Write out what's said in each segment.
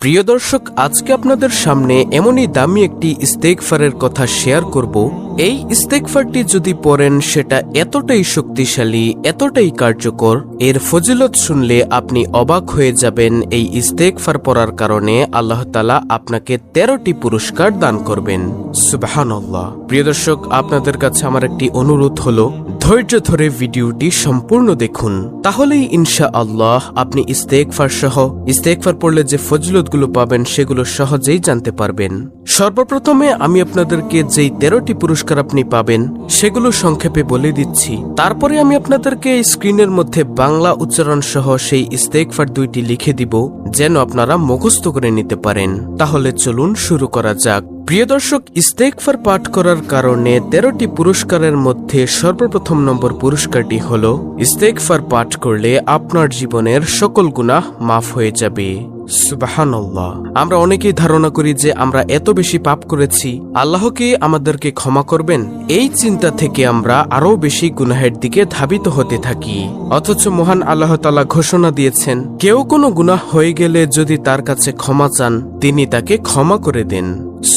প্রিয় দর্শক, আজকে আপনাদের সামনে এমনই দামি একটি ইস্তেগফারের কথা শেয়ার করব। এই ইস্তেগফারটি যদি পড়েন সেটা এতটাই শক্তিশালী, এতটাই কার্যকর, এর ফজিলত শুনলে আপনি অবাক হয়ে যাবেন। এই ইস্তেগফার পড়ার কারণে আল্লাহ তাআলা আপনাকে 13টি পুরস্কার দান করবেন। সুবহানাল্লাহ। প্রিয় দর্শক, আপনাদের কাছে আমার একটি অনুরোধ হলো, ধৈর্য ধরে ভিডিওটি সম্পূর্ণ দেখুন, তাহলেই ইনশাআল্লাহ আপনি ইস্তেগফার পড়লে যে ফজিলতগুলো পাবেন সেগুলো সহজেই জানতে পারবেন। সর্বপ্রথমে আমি আপনাদেরকে যেই 13টি পুরস্কার আপনি পাবেন সেগুলো সংক্ষেপে বলে দিচ্ছি। তারপরে আমি আপনাদেরকে স্ক্রিনের মধ্যে বাংলা উচ্চারণ সহ সেই ইস্তেগফার 2টি লিখে দিব, যেন আপনারা মুখস্থ করে নিতে পারেন। তাহলে চলুন শুরু করা যাক। প্রিয় দর্শক, ইস্তেগফার পাঠ করার কারণে 13টি পুরস্কারের মধ্যে সর্বপ্রথম নম্বর পুরস্কারটি হল, ইস্তেগফার পাঠ করলে আপনার জীবনের সকল গুনাহ মাফ হয়ে যাবে। সুবহানাল্লাহ। আমরা অনেকেই ধারণা করি যে আমরা এত বেশি পাপ করেছি, আল্লাহ কি আমাদেরকে ক্ষমা করবেন? এই চিন্তা থেকে আমরা আরো বেশি গুনাহের দিকে ধাবিত হতে থাকি। অথচ মহান আল্লাহ তাআলা ঘোষণা দিয়েছেন, কেউ কোনো গুনাহ হয়ে গেলে যদি তার কাছে ক্ষমা চান, তিনি তাকে ক্ষমা করে দেন।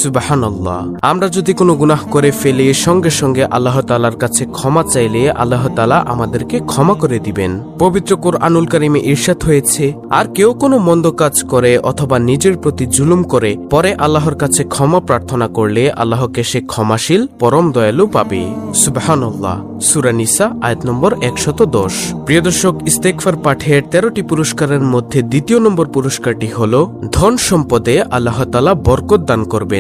সুবহানাল্লাহ। আমরা যদি কোনো গুনাহ করে ফেলি, সঙ্গে সঙ্গে আল্লাহ তাআলার কাছে ক্ষমা চাইলে আল্লাহ তাআলা আমাদেরকে ক্ষমা করে দিবেন। পবিত্র কোরআনুল কারীমে ইরশাদ হয়েছে, আর কেউ কোনো মন্দ কাজ করে অথবা নিজের প্রতি জুলুম করে পরে আল্লাহর কাছে ক্ষমা প্রার্থনা করলে আল্লাহকে সে ক্ষমাশীল, পরম দয়ালু পাবে। সুবহানাল্লাহ। সূরা নিসা আয়াত নম্বর 110। প্রিয় দর্শক, ইস্তেগফার পাঠের 13টি পুরস্কারের মধ্যে দ্বিতীয় নম্বর পুরস্কারটি হল, ধন সম্পদে আল্লাহ তাআলা বরকত দান করবেন।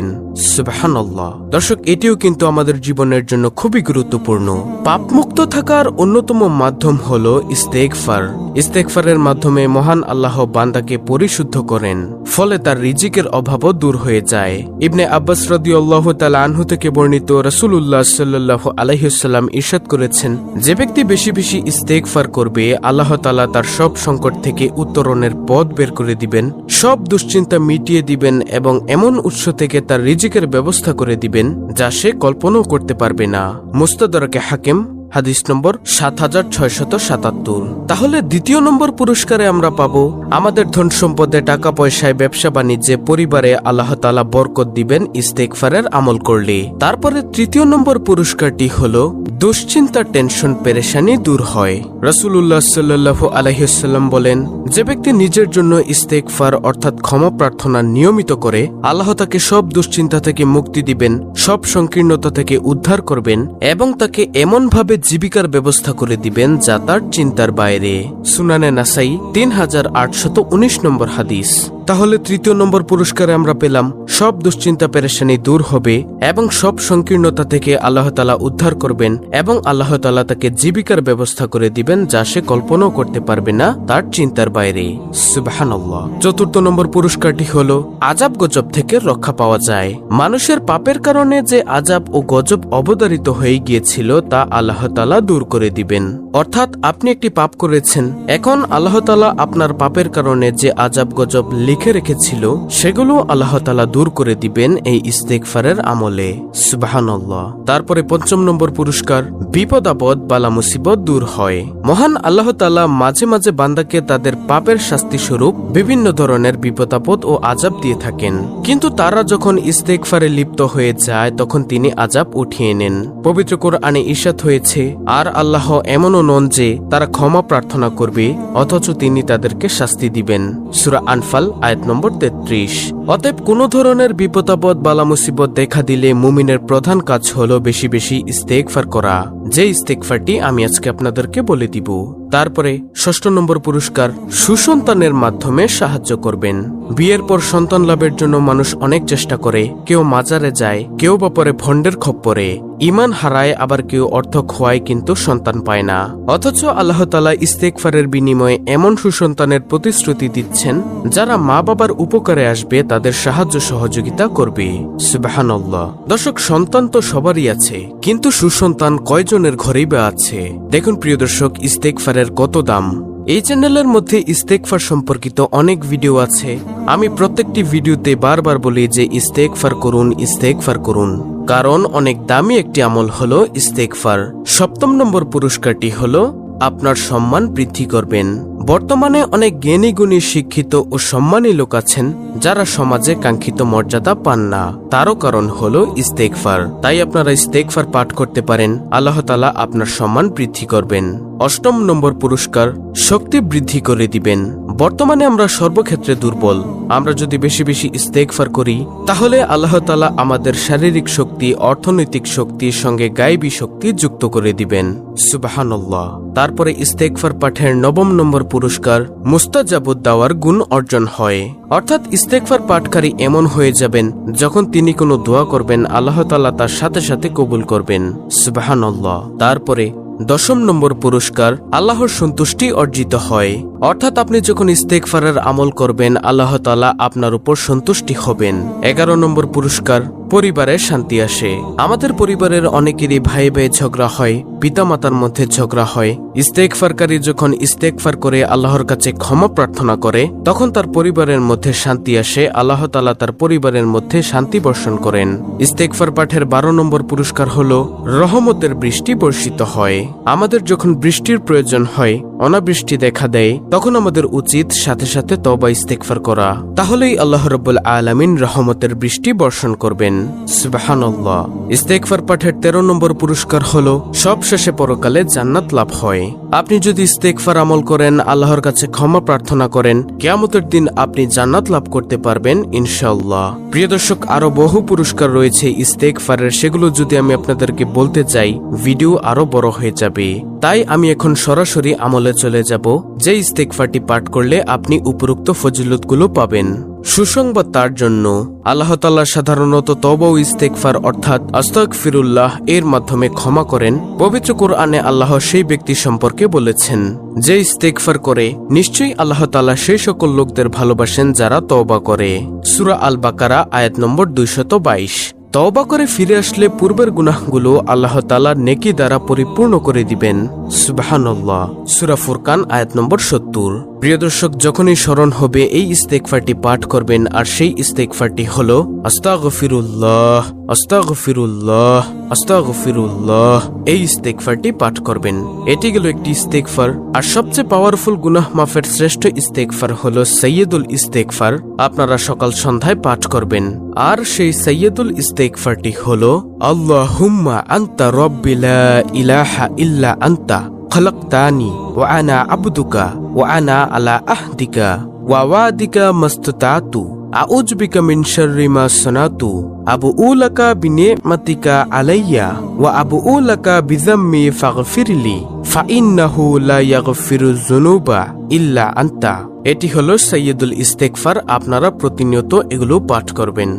সুবহানাল্লাহ। দর্শক, এটিও কিন্তু আমাদের জীবনের জন্য খুবই গুরুত্বপূর্ণ। পাপমুক্ত থাকার অন্যতম মাধ্যম হল ইস্তেগফার। ইস্তেগফারের মাধ্যমে মহান আল্লাহ বান্দাকে পরিশুদ্ধ করেন, ফলে তার রিজিকের অভাবও দূর হয়ে যায়। ইবনে আব্বাস রাদিয়াল্লাহু তাআলা আনহু থেকে বর্ণিত, রাসূলুল্লাহ সাল্লাল্লাহু আলাইহি ওয়াসাল্লাম ইরশাদ করেছেন, যে ব্যক্তি বেশি বেশি ইস্তেগফার করবে, আল্লাহ তাআলা তার সব সংকট থেকে উত্তরণের পথ বের করে দিবেন, সব দুশ্চিন্তা মিটিয়ে দিবেন এবং এমন উৎস থেকে তার রিজিকের ব্যবস্থা করে দিবেন যা সে কল্পনাও করতে পারবে না। মুস্তাদরাকে হাকিম, হাদিস নম্বর 7677। তাহলে দ্বিতীয় নম্বর পুরস্কারে আমরা পাবো, আমাদের ধন সম্পদে, টাকা পয়সায়, ব্যবসা বাণিজ্যে, পরিবারে আল্লাহ তাআলা বরকত দিবেন ইস্তেগফারের আমল করলে। তারপরে তৃতীয় নম্বর পুরস্কারটি হলো, দুশ্চিন্তা, টেনশন, পেরেশানি দূর হয়। রাসূলুল্লাহ সাল্লাল্লাহু আলাইহি ওয়াসাল্লাম বলেন, যে ব্যক্তি নিজের জন্য ইস্তেগফার অর্থাৎ ক্ষমা প্রার্থনা নিয়মিত করে, আল্লাহ তাকে সব দুশ্চিন্তা থেকে মুক্তি দিবেন, সব সংকীর্ণতা থেকে উদ্ধার করবেন এবং তাকে এমন ভাবে জীবিকার ব্যবস্থা করে দিবেন যা তার চিন্তার বাইরে। সুনানে নাসাই 3819 নম্বর হাদিস। তাহলে তৃতীয় নম্বর পুরস্কারে আমরা পেলাম, সব দুশ্চিন্তা পেরেশানি দূর হবে এবং সব সংকীর্ণতা থেকে আল্লাহ তাআলা উদ্ধার করবেন এবং আল্লাহ তাআলা তাকে জীবিকার ব্যবস্থা করে দিবেন যা সে কল্পনাও করতে পারবে না, তার চিন্তার বাইরে। সুবহানাল্লাহ। চতুর্থ নম্বর পুরস্কারটি হলো, আযাব গজব থেকে রক্ষা পাওয়া যায়। মানুষের পাপের কারণে যে আযাব ও গজব অবধারিত হয়ে গিয়েছিল তা আল্লাহ তাআলা দূর করে দিবেন। অর্থাৎ আপনি একটি পাপ করেছেন, এখন আল্লাহ তাআলা আপনার পাপের কারণে যে আযাব গজব লিখে রেখেছিল সেগুলো আল্লাহ তাআলা দূর করে দিবেন এই ইস্তেগফারের আমলে। সুবহানাল্লাহ। তারপরে পঞ্চম নম্বর পুরস্কার, বিপদ আপদ, বালা মুসিবত দূর হয়। মহান আল্লাহ তাআলা মাঝে মাঝে বান্দাকে তাদের পাপের শাস্তি স্বরূপ বিভিন্ন ধরনের বিপদ আপদ ও আযাব দিয়ে থাকেন, কিন্তু তারা যখন ইস্তেগফারে লিপ্ত হয়ে যায় তখন তিনি আযাব উঠিয়ে নেন। পবিত্র কোরআনে ইরশাদ হয়েছে, আর আল্লাহ এমনও নন যে তারা ক্ষমা প্রার্থনা করবে অথচ তিনি তাদেরকে শাস্তি দিবেন। সূরা আনফাল আয়াত নম্বর 33। অতএব কোন ধরনের বিপদাপদ, বালা মুসিবত দেখা দিলে মুমিনের প্রধান কাজ হলো বেশি বেশি ইস্তেগফার করা, যে ইস্তেগফারটি আমি আজকে আপনাদেরকে বলে দিব। তারপরে ষষ্ঠ নম্বর পুরস্কার, সুসন্তানের মাধ্যমে সাহায্য করবেন। বিয়ের পর সন্তান লাভের জন্য মানুষ অনেক চেষ্টা করে, কেউ মাজারে যায়, কেউ বা পরে ভণ্ডের খপ্পরে, ঈমান হারায়, আবার কেউ অর্থ খোয়ায় কিন্তু সন্তান পায় না। অথচ আল্লাহ তাআলা ইস্তেগফারের বিনিময়ে এমন সুসন্তানের প্রতিশ্রুতি দিচ্ছেন যারা মা বাবার উপকারে আসবে, তাদের সাহায্য সহযোগিতা করবে। সুবহানাল্লাহ। দর্শক, সন্তান তো সবারই আছে, কিন্তু সুসন্তান কয়জনের ঘরেই বা আছে? দেখুন প্রিয় দর্শক, ইস্তেগফারের কত দাম। এই চ্যানেলের মধ্যে ইস্তেগফার সম্পর্কিত অনেক ভিডিও আছে। আমি প্রত্যেকটি ভিডিওতে বারবার বলি যে ইস্তেগফার করুন, ইস্তেগফার করুন, কারণ অনেক দামি একটি আমল হলো ইস্তেগফার। সপ্তম নম্বর পুরস্কারটি হলো, আপনার সম্মান বৃদ্ধি করবেন। বর্তমানে অনেক জ্ঞানী গুণী শিক্ষিত ও সম্মানী লোক আছেন যারা সমাজে কাঙ্ক্ষিত মর্যাদা পান না, তারও কারণ হলো ইস্তেগফার। তাই আপনারা ইস্তেগফার পাঠ করতে পারেন, আল্লাহ তাআলা আপনার সম্মান বৃদ্ধি করবেন। 8 নম্বর পুরস্কার, শক্তি বৃদ্ধি করে দিবেন। বর্তমানে আমরা সর্বক্ষেত্রে দুর্বল। আমরা যদি বেশি বেশি ইস্তেগফার করি তাহলে আল্লাহ তাআলা আমাদের শারীরিক শক্তি, অর্থনৈতিক শক্তির সঙ্গে গায়েবী শক্তি যুক্ত করে দিবেন। সুবহানাল্লাহ। তারপরে ইস্তেগফার পাঠের 9 নম্বর পুরস্কার, মুস্তাজাবুদ দাওয়ার গুণ অর্জন হয়। অর্থাৎ ইস্তেগফার পাঠকারী এমন হয়ে যাবেন যখন তিনি কোনো দোয়া করবেন আল্লাহ তাআলা তার সাথে সাথে কবুল করবেন। সুবহানাল্লাহ। তারপরে 10 নম্বর পুরস্কার, আল্লাহর সন্তুষ্টি অর্জিত হয়। অর্থাৎ আপনি যখন ইস্তেগফারের আমল করবেন আল্লাহ তাআলা আপনার উপর সন্তুষ্টি হবেন। 11 নম্বর পুরস্কার, পরিবারে শান্তি আসে। আমাদের পরিবারের অনেকেরই ভাই ভাই ঝগড়া হয়, পিতামাতার মধ্যে ঝগড়া হয়। ইস্তেগফারকারী যখন ইস্তেগফার করে আল্লাহর কাছে ক্ষমা প্রার্থনা করে তখন তার পরিবারের মধ্যে শান্তি আসে, আল্লাহ তাআলা তার পরিবারের মধ্যে শান্তি বর্ষণ করেন। ইস্তেগফার পাঠের 12 নম্বর পুরস্কার হলো রহমতের বৃষ্টি বর্ষিত হয়। আমাদের যখন বৃষ্টির প্রয়োজন হয়, অনাবৃষ্টি দেখা দেয়, তখন আমাদের উচিত সাথে সাথে তওবা ইস্তেগফার করা। তাহলেই আল্লাহ রাব্বুল আলামিন রহমতের বৃষ্টি বর্ষণ করবেন। সুবহানাল্লাহ। ইস্তেগফার পাঠের 13 নম্বর পুরস্কার হলো সবশেষে পরকালে জান্নাত লাভ হয়। আপনি যদি ইস্তেগফার আমল করেন, আল্লাহর কাছে ক্ষমা প্রার্থনা করেন, কিয়ামতের দিন আপনি জান্নাত লাভ করতে পারবেন ইনশাআল্লাহ। প্রিয় দর্শক, আরো বহু পুরস্কার রয়েছে ইস্তেগফারের, সেগুলো যদি আমি আপনাদেরকে বলতে যাই ভিডিও আরো বড় হয়ে যাবে। তাই আমি এখন সরাসরি আমলে চলে যাব, যে ইস্তেগফারটি পাঠ করলে আপনি উপরোক্ত ফজিলতগুলো পাবেন। সুসংবাদ তার জন্য, আল্লাহ তাআলা সাধারণত তওবা ও ইস্তেগফার অর্থাৎ আস্তাগফিরুল্লাহ এর মাধ্যমে ক্ষমা করেন। পবিত্র কোরআনে আল্লাহ সেই ব্যক্তি সম্পর্কে বলেছেন যে ইস্তেগফার করে, নিশ্চয়ই আল্লাহ তাআলা সেই সকল লোকদের ভালোবাসেন যারা তওবা করে। সূরা আল বাকারা আয়াত নম্বর 222। তওবা করে ফিরে আসলে পূর্বের গুনাহগুলো আল্লাহ তাআলা নেকি দ্বারা পরিপূর্ণ করে দিবেন। সুবহানাল্লাহ। সূরা ফুরকান আয়াত নম্বর 70। প্রিয় দর্শক, যখনই স্মরণ হবে এই ইস্তেগফারটি পাঠ করবেন, আর সেই ইস্তেগফারটি হলো আস্তাগফিরুল্লাহ আস্তাগফিরুল্লাহ আস্তাগফিরুল্লাহ। এই ইস্তেগফারটি পাঠ করবেন। এটি গেল একটি ইস্তেগফার। আর সবচেয়ে পাওয়ারফুল গুনাহ মাফের শ্রেষ্ঠ ইস্তেগফার হলো সাইয়্যিদুল ইস্তেগফার। আপনারা সকাল সন্ধ্যায় পাঠ করবেন। আর সেই সাইয়্যিদুল ইস্তেগফারটি হলো আল্লাহুম্মা আনতা রাব্বি লা ইলাহা ইল্লা আনতা খালাকতানি ওয়া আনা আবদুকা ওয়া আনা আলা আহদিকা ওয়া ওয়াদিকা মাসতাতু আউযু বিকা মিন শাররি মা সানাতু আবুউ লাকা বিনি'মাতিকা আলাইয়া ওয়া আবুউ লাকা বিযাম্মি ফাগফিরলি ফাইন্নাহু লা ইয়াগফিরুয যুনুবা ইল্লা আনতা। এটি হলো সাইয়্যিদুল ইস্তেগফার। আপনারা প্রতিনিয়ত এগুলো পাঠ করবেন।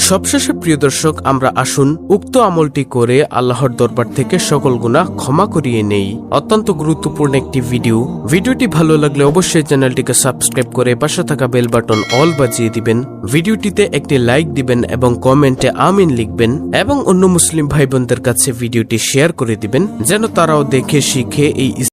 সবশেষে প্রিয় দর্শক, আমরা আসুন উক্ত আমলটি করে আল্লাহর দরবার থেকে সকল গুনাহ ক্ষমা করিয়ে নেই। অত্যন্ত গুরুত্বপূর্ণ একটি ভিডিওটি ভালো লাগলে অবশ্যই চ্যানেলটিকে সাবস্ক্রাইব করে পাশে থাকা বেল বাটন অল বাজিয়ে দিবেন। ভিডিওটিতে একটি লাইক দিবেন এবং কমেন্টে আমিন লিখবেন, এবং অন্য মুসলিম ভাই বোনদের কাছে ভিডিওটি শেয়ার করে দিবেন যেন তারাও দেখে শিখে এই